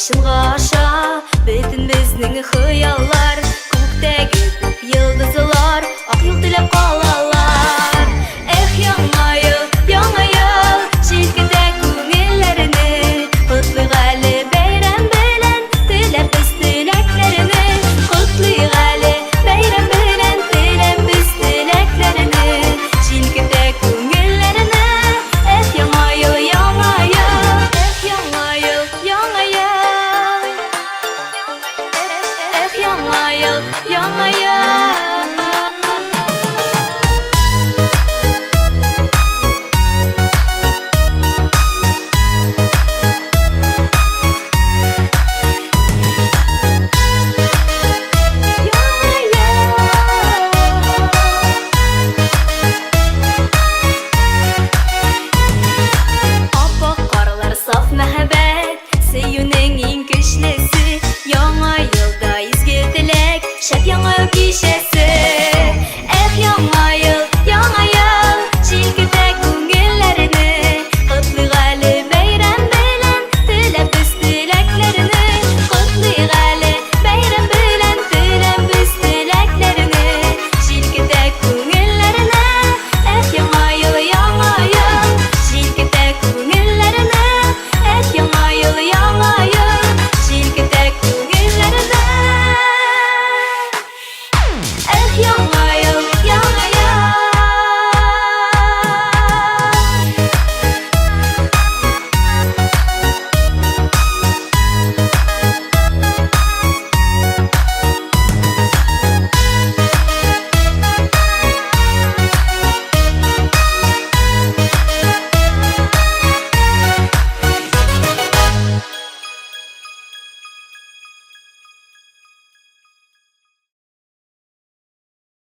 Başınğa aşa bütün bizning xayollar Ko'kdagi yıldızlar ak yıl tilab qolalar Yanma yıl Chilkida ko'ngillarini Qutlu gali bayram bilan tilab biz tilaklarini Qutlu gali bayram bilan tilab biz tilaklarini Chilkida ko'ngillarini yanma yıl yanma yıl yanma yıl yanma yıl Appak qarlar saf muhabbat Sevginin eng kuchlisi